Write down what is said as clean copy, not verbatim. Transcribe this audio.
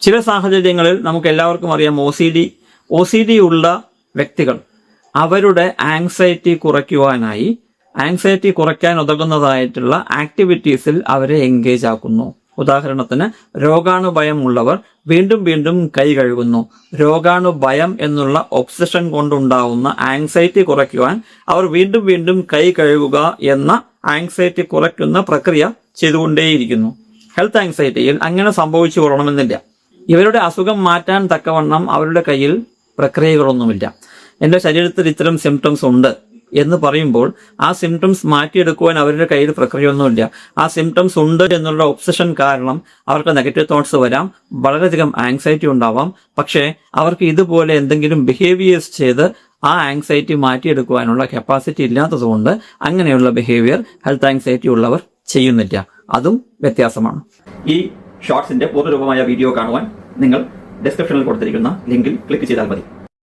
ചില സാഹചര്യങ്ങളിൽ നമുക്ക് എല്ലാവർക്കും അറിയാം ഒ സി ഡി ഉള്ള വ്യക്തികൾ അവരുടെ ആങ്സൈറ്റി കുറയ്ക്കാൻ ഉതകുന്നതായിട്ടുള്ള ആക്ടിവിറ്റീസിൽ അവരെ എൻഗേജ് ആക്കുന്നു. ഉദാഹരണത്തിന്, രോഗാണുഭയം ഉള്ളവർ വീണ്ടും വീണ്ടും കൈ കഴുകുന്നു. രോഗാണുഭയം എന്നുള്ള ഒബ്സഷൻ കൊണ്ടുണ്ടാവുന്ന ആങ്സൈറ്റി കുറയ്ക്കുവാൻ അവർ വീണ്ടും വീണ്ടും കൈ കഴുകുക എന്ന ആങ്സൈറ്റി കുറയ്ക്കുന്ന പ്രക്രിയ ചെയ്തുകൊണ്ടേയിരിക്കുന്നു. ഹെൽത്ത് ആങ്സൈറ്റിയിൽ അങ്ങനെ സംഭവിച്ചു കൊള്ളണമെന്നില്ല. ഇവരുടെ അസുഖം മാറ്റാൻ തക്കവണ്ണം അവരുടെ കയ്യിൽ പ്രക്രിയകളൊന്നുമില്ല. എൻ്റെ ശരീരത്തിൽ ഇത്തരം സിംറ്റംസ് ഉണ്ട് എന്ന് പറയുമ്പോൾ ആ സിംറ്റംസ് മാറ്റിയെടുക്കുവാൻ അവരുടെ കയ്യിൽ പ്രക്രിയയൊന്നുമില്ല. ആ സിംറ്റംസ് ഉണ്ട് എന്നുള്ള ഒബ്സഷൻ കാരണം അവർക്ക് നെഗറ്റീവ് തോട്ട്സ് വരാം, വളരെയധികം ആങ്സൈറ്റി ഉണ്ടാവാം. പക്ഷേ അവർക്ക് ഇതുപോലെ എന്തെങ്കിലും ബിഹേവിയേഴ്സ് ചെയ്ത് ആ ആങ്സൈറ്റി മാറ്റിയെടുക്കുവാനുള്ള കപ്പാസിറ്റി ഇല്ലാത്തതുകൊണ്ട് അങ്ങനെയുള്ള ബിഹേവിയർ ഹെൽത്ത് ആങ്സൈറ്റി ഉള്ളവർ ചെയ്യുന്നില്ല. അതും വ്യത്യാസമാണ്. ഈ ഷോർട്സിന്റെ പൂർണ്ണരൂപമായ വീഡിയോ കാണുവാൻ നിങ്ങൾ ഡിസ്ക്രിപ്ഷനിൽ കൊടുത്തിരിക്കുന്ന ലിങ്കിൽ ക്ലിക്ക് ചെയ്താൽ മതി.